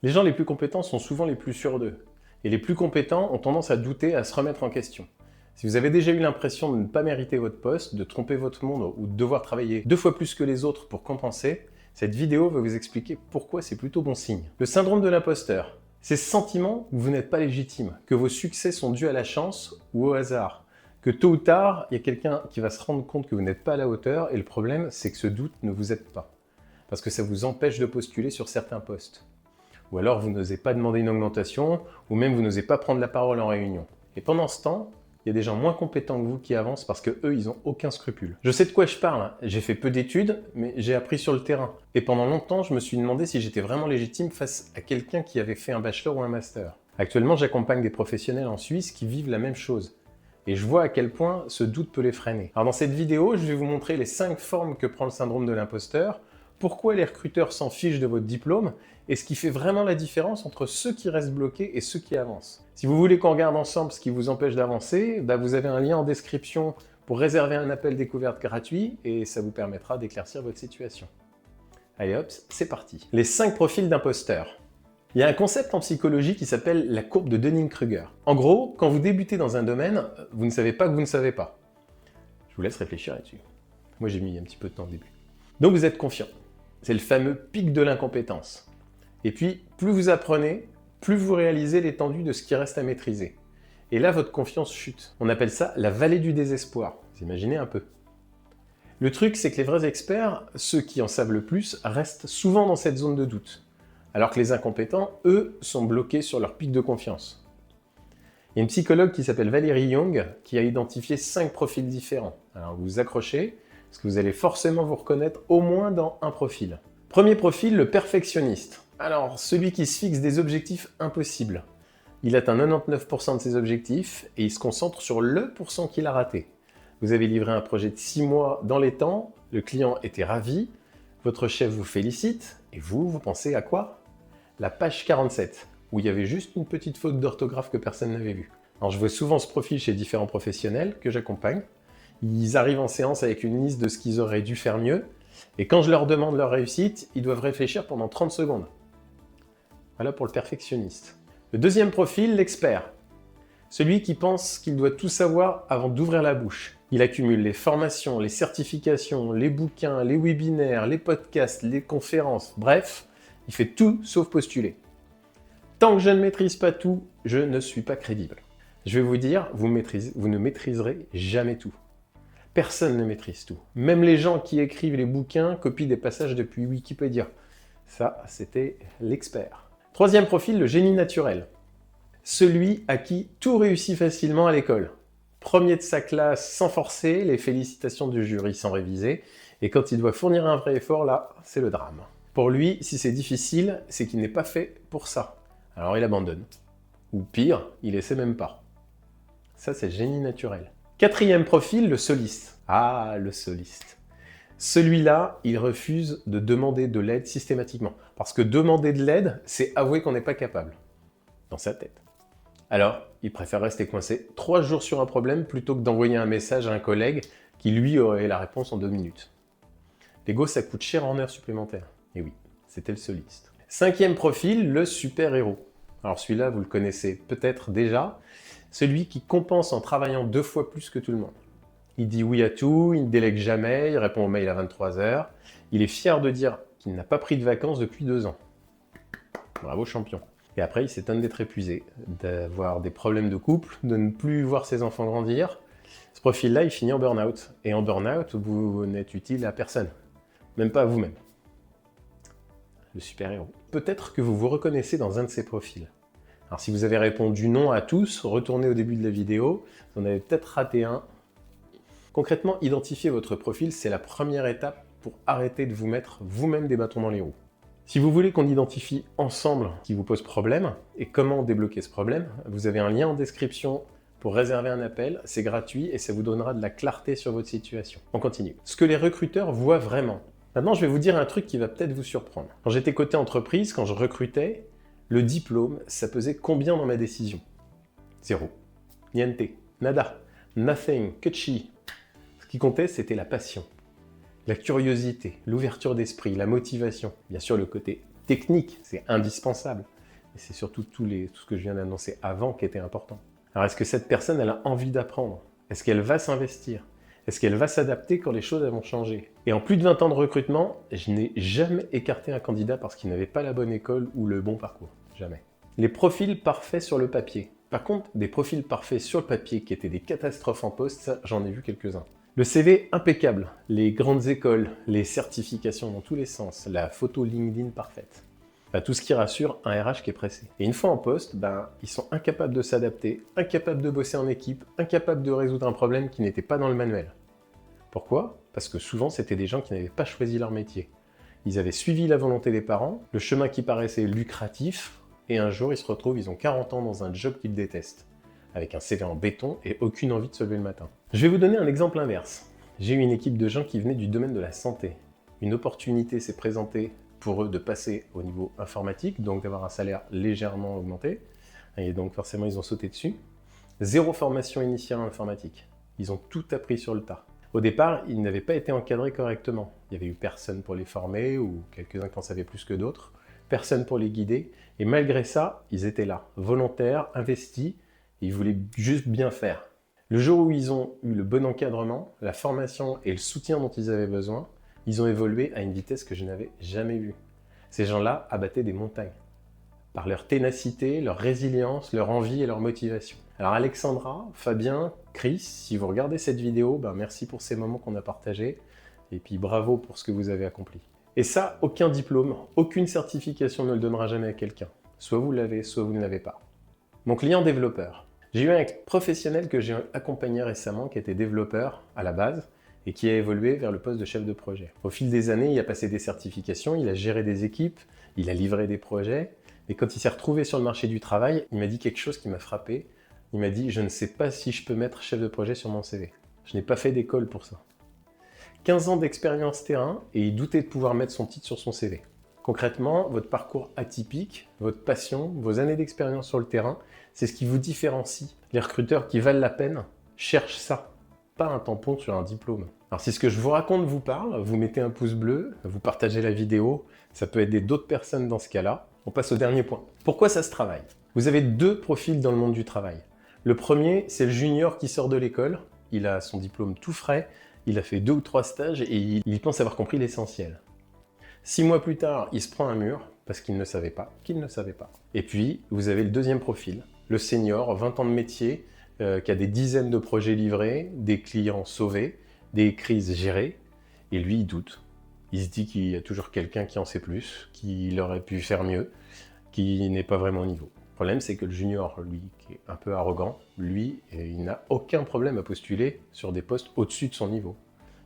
Les gens les plus compétents sont souvent les plus sûrs d'eux. Et les plus compétents ont tendance à douter, à se remettre en question. Si vous avez déjà eu l'impression de ne pas mériter votre poste, de tromper votre monde ou de devoir travailler 2 fois plus que les autres pour compenser, cette vidéo va vous expliquer pourquoi c'est plutôt bon signe. Le syndrome de l'imposteur. C'est ce sentiment que vous n'êtes pas légitime, que vos succès sont dus à la chance ou au hasard, que tôt ou tard, il y a quelqu'un qui va se rendre compte que vous n'êtes pas à la hauteur, et le problème, c'est que ce doute ne vous aide pas, parce que ça vous empêche de postuler sur certains postes. Ou alors vous n'osez pas demander une augmentation, ou même vous n'osez pas prendre la parole en réunion. Et pendant ce temps, il y a des gens moins compétents que vous qui avancent parce que eux, ils n'ont aucun scrupule. Je sais de quoi je parle, j'ai fait peu d'études, mais j'ai appris sur le terrain. Et pendant longtemps, je me suis demandé si j'étais vraiment légitime face à quelqu'un qui avait fait un bachelor ou un master. Actuellement, j'accompagne des professionnels en Suisse qui vivent la même chose. Et je vois à quel point ce doute peut les freiner. Alors dans cette vidéo, je vais vous montrer les 5 formes que prend le syndrome de l'imposteur, pourquoi les recruteurs s'en fichent de votre diplôme, et ce qui fait vraiment la différence entre ceux qui restent bloqués et ceux qui avancent. Si vous voulez qu'on regarde ensemble ce qui vous empêche d'avancer, vous avez un lien en description pour réserver un appel découverte gratuit, et ça vous permettra d'éclaircir votre situation. Allez hop, c'est parti. Les 5 profils d'imposteurs. Il y a un concept en psychologie qui s'appelle la courbe de Dunning-Kruger. En gros, quand vous débutez dans un domaine, vous ne savez pas que vous ne savez pas. Je vous laisse réfléchir là-dessus. Moi j'ai mis un petit peu de temps au début. Donc vous êtes confiant. C'est le fameux pic de l'incompétence. Et puis, plus vous apprenez, plus vous réalisez l'étendue de ce qui reste à maîtriser. Et là, votre confiance chute. On appelle ça la vallée du désespoir. Vous imaginez un peu. Le truc, c'est que les vrais experts, ceux qui en savent le plus, restent souvent dans cette zone de doute. Alors que les incompétents, eux, sont bloqués sur leur pic de confiance. Il y a une psychologue qui s'appelle Valérie Young qui a identifié 5 profils différents. Alors vous vous accrochez, parce que vous allez forcément vous reconnaître au moins dans un profil. Premier profil, le perfectionniste. Alors, celui qui se fixe des objectifs impossibles. Il atteint 99% de ses objectifs et il se concentre sur le pourcent qu'il a raté. Vous avez livré un projet de 6 mois dans les temps, le client était ravi, votre chef vous félicite, et vous pensez à quoi? La page 47, où il y avait juste une petite faute d'orthographe que personne n'avait vue. Alors je vois souvent ce profil chez différents professionnels que j'accompagne. Ils arrivent en séance avec une liste de ce qu'ils auraient dû faire mieux, et quand je leur demande leur réussite, ils doivent réfléchir pendant 30 secondes. Voilà pour le perfectionniste. Le deuxième profil, l'expert. Celui qui pense qu'il doit tout savoir avant d'ouvrir la bouche. Il accumule les formations, les certifications, les bouquins, les webinaires, les podcasts, les conférences, bref, il fait tout sauf postuler. Tant que je ne maîtrise pas tout, je ne suis pas crédible. Je vais vous dire, vous ne maîtriserez jamais tout. Personne ne maîtrise tout. Même les gens qui écrivent les bouquins copient des passages depuis Wikipédia. Ça, c'était l'expert. Troisième profil, le génie naturel. Celui à qui tout réussit facilement à l'école. Premier de sa classe sans forcer, les félicitations du jury sans réviser, et quand il doit fournir un vrai effort, là, c'est le drame. Pour lui, si c'est difficile, c'est qu'il n'est pas fait pour ça. Alors il abandonne. Ou pire, il essaie même pas. Ça, c'est le génie naturel. Quatrième profil, le soliste. Ah, le soliste. Celui-là, il refuse de demander de l'aide systématiquement. Parce que demander de l'aide, c'est avouer qu'on n'est pas capable. Dans sa tête. Alors, il préfère rester coincé 3 jours sur un problème plutôt que d'envoyer un message à un collègue qui, lui, aurait la réponse en 2 minutes. L'ego, ça coûte cher en heures supplémentaires. Et oui, c'était le soliste. Cinquième profil, le super-héros. Alors celui-là, vous le connaissez peut-être déjà. Celui qui compense en travaillant 2 fois plus que tout le monde. Il dit oui à tout, il ne délègue jamais, il répond aux mails à 23 h. Il est fier de dire qu'il n'a pas pris de vacances depuis 2 ans. Bravo champion. Et après, il s'étonne d'être épuisé, d'avoir des problèmes de couple, de ne plus voir ses enfants grandir. Ce profil-là, il finit en burn-out. Et en burn-out, vous n'êtes utile à personne. Même pas à vous-même. Le super-héros. Peut-être que vous vous reconnaissez dans un de ces profils. Alors si vous avez répondu non à tous, retournez au début de la vidéo, vous en avez peut-être raté un. Concrètement, identifier votre profil, c'est la première étape pour arrêter de vous mettre vous-même des bâtons dans les roues. Si vous voulez qu'on identifie ensemble ce qui vous pose problème et comment débloquer ce problème, vous avez un lien en description pour réserver un appel, c'est gratuit et ça vous donnera de la clarté sur votre situation. On continue. Ce que les recruteurs voient vraiment. Maintenant, je vais vous dire un truc qui va peut-être vous surprendre. Quand j'étais côté entreprise, quand je recrutais, le diplôme, ça pesait combien dans ma décision? 0. Niente. Nada. Nothing. Kutchi. Ce qui comptait, c'était la passion, la curiosité, l'ouverture d'esprit, la motivation, bien sûr le côté technique, c'est indispensable. Et c'est surtout tout ce que je viens d'annoncer avant qui était important. Alors est-ce que cette personne, elle a envie d'apprendre? Est-ce qu'elle va s'investir? Est-ce qu'elle va s'adapter quand les choses vont changer? Et en plus de 20 ans de recrutement, je n'ai jamais écarté un candidat parce qu'il n'avait pas la bonne école ou le bon parcours. Jamais. Les profils parfaits sur le papier. Par contre, des profils parfaits sur le papier qui étaient des catastrophes en poste, ça, j'en ai vu quelques-uns. Le CV impeccable, les grandes écoles, les certifications dans tous les sens, la photo LinkedIn parfaite. Tout ce qui rassure un RH qui est pressé. Et une fois en poste, ils sont incapables de s'adapter, incapables de bosser en équipe, incapables de résoudre un problème qui n'était pas dans le manuel. Pourquoi? Parce que souvent, c'était des gens qui n'avaient pas choisi leur métier. Ils avaient suivi la volonté des parents, le chemin qui paraissait lucratif, et un jour, ils se retrouvent, ils ont 40 ans dans un job qu'ils détestent, avec un CV en béton et aucune envie de se lever le matin. Je vais vous donner un exemple inverse. J'ai eu une équipe de gens qui venaient du domaine de la santé. Une opportunité s'est présentée pour eux de passer au niveau informatique, donc d'avoir un salaire légèrement augmenté, et donc forcément, ils ont sauté dessus. Zéro formation initiale en informatique. Ils ont tout appris sur le tas. Au départ, ils n'avaient pas été encadrés correctement. Il n'y avait eu personne pour les former, ou quelques-uns qui en savaient plus que d'autres, personne pour les guider, et malgré ça, ils étaient là, volontaires, investis, et ils voulaient juste bien faire. Le jour où ils ont eu le bon encadrement, la formation et le soutien dont ils avaient besoin, ils ont évolué à une vitesse que je n'avais jamais vue. Ces gens-là abattaient des montagnes, par leur ténacité, leur résilience, leur envie et leur motivation. Alors Alexandra, Fabien, Chris, si vous regardez cette vidéo, merci pour ces moments qu'on a partagés, et puis bravo pour ce que vous avez accompli. Et ça, aucun diplôme, aucune certification ne le donnera jamais à quelqu'un. Soit vous l'avez, soit vous ne l'avez pas. Mon client développeur. J'ai eu un professionnel que j'ai accompagné récemment qui était développeur à la base et qui a évolué vers le poste de chef de projet. Au fil des années, il a passé des certifications, il a géré des équipes, il a livré des projets. Et quand il s'est retrouvé sur le marché du travail, il m'a dit quelque chose qui m'a frappé. Il m'a dit « Je ne sais pas si je peux mettre chef de projet sur mon CV. Je n'ai pas fait d'école pour ça. » 15 ans d'expérience terrain et il doutait de pouvoir mettre son titre sur son CV. Concrètement, votre parcours atypique, votre passion, vos années d'expérience sur le terrain, c'est ce qui vous différencie. Les recruteurs qui valent la peine cherchent ça, pas un tampon sur un diplôme. Alors si ce que je vous raconte vous parle, vous mettez un pouce bleu, vous partagez la vidéo, ça peut aider d'autres personnes dans ce cas-là. On passe au dernier point. Pourquoi ça se travaille? Vous avez deux profils dans le monde du travail. Le premier, c'est le junior qui sort de l'école, il a son diplôme tout frais, il a fait 2 ou 3 stages et il pense avoir compris l'essentiel. 6 mois plus tard, il se prend un mur parce qu'il ne savait pas qu'il ne savait pas. Et puis, vous avez le deuxième profil, le senior, 20 ans de métier, qui a des dizaines de projets livrés, des clients sauvés, des crises gérées, et lui, il doute. Il se dit qu'il y a toujours quelqu'un qui en sait plus, qu'il aurait pu faire mieux, qui n'est pas vraiment au niveau. Le problème, c'est que le junior, lui, qui est un peu arrogant, lui, il n'a aucun problème à postuler sur des postes au-dessus de son niveau.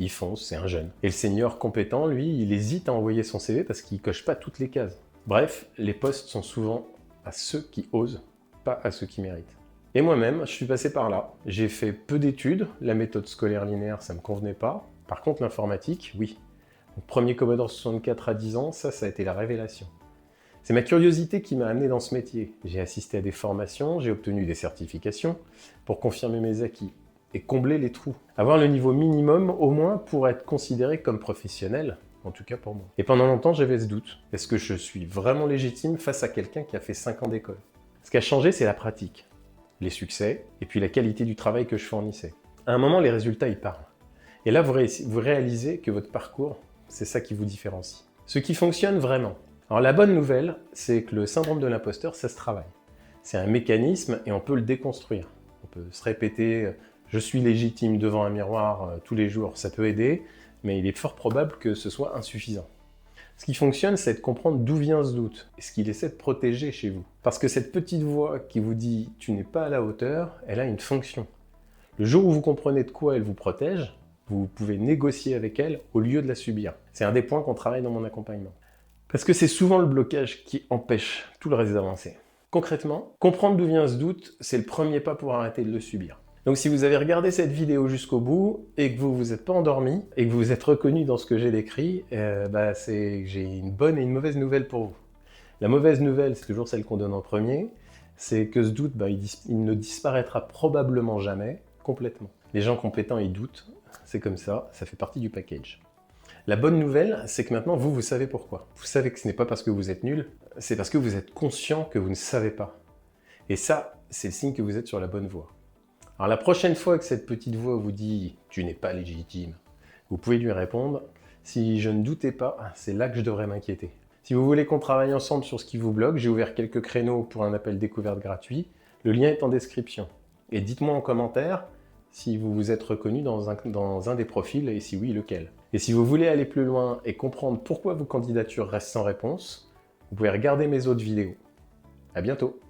Il fonce, c'est un jeune. Et le senior compétent, lui, il hésite à envoyer son CV parce qu'il ne coche pas toutes les cases. Bref, les postes sont souvent à ceux qui osent, pas à ceux qui méritent. Et moi-même, je suis passé par là. J'ai fait peu d'études, la méthode scolaire linéaire, ça ne me convenait pas. Par contre, l'informatique, oui. Donc, premier Commodore 64 à 10 ans, ça a été la révélation. C'est ma curiosité qui m'a amené dans ce métier. J'ai assisté à des formations, j'ai obtenu des certifications pour confirmer mes acquis et combler les trous. Avoir le niveau minimum, au moins, pour être considéré comme professionnel, en tout cas pour moi. Et pendant longtemps, j'avais ce doute. Est-ce que je suis vraiment légitime face à quelqu'un qui a fait 5 ans d'école? Ce qui a changé, c'est la pratique, les succès, et puis la qualité du travail que je fournissais. À un moment, les résultats, ils parlent. Et là, vous réalisez que votre parcours, c'est ça qui vous différencie. Ce qui fonctionne vraiment. Alors la bonne nouvelle, c'est que le syndrome de l'imposteur, ça se travaille. C'est un mécanisme et on peut le déconstruire. On peut se répéter « je suis légitime devant un miroir tous les jours », ça peut aider, mais il est fort probable que ce soit insuffisant. Ce qui fonctionne, c'est de comprendre d'où vient ce doute et ce qu'il essaie de protéger chez vous. Parce que cette petite voix qui vous dit « tu n'es pas à la hauteur », elle a une fonction. Le jour où vous comprenez de quoi elle vous protège, vous pouvez négocier avec elle au lieu de la subir. C'est un des points qu'on travaille dans mon accompagnement. Parce que c'est souvent le blocage qui empêche tout le reste d'avancer. Concrètement, comprendre d'où vient ce doute, c'est le premier pas pour arrêter de le subir. Donc si vous avez regardé cette vidéo jusqu'au bout et que vous ne vous êtes pas endormi et que vous vous êtes reconnu dans ce que j'ai décrit, c'est que j'ai une bonne et une mauvaise nouvelle pour vous. La mauvaise nouvelle, c'est toujours celle qu'on donne en premier, c'est que ce doute, il ne disparaîtra probablement jamais complètement. Les gens compétents, ils doutent, c'est comme ça fait partie du package. La bonne nouvelle, c'est que maintenant, vous savez pourquoi. Vous savez que ce n'est pas parce que vous êtes nul, c'est parce que vous êtes conscient que vous ne savez pas. Et ça, c'est le signe que vous êtes sur la bonne voie. Alors la prochaine fois que cette petite voix vous dit « tu n'es pas légitime », vous pouvez lui répondre « si je ne doutais pas, c'est là que je devrais m'inquiéter ». Si vous voulez qu'on travaille ensemble sur ce qui vous bloque, j'ai ouvert quelques créneaux pour un appel découverte gratuit. Le lien est en description. Et dites-moi en commentaire si vous vous êtes reconnu dans un des profils et si oui, lequel. Et si vous voulez aller plus loin et comprendre pourquoi vos candidatures restent sans réponse, vous pouvez regarder mes autres vidéos. À bientôt.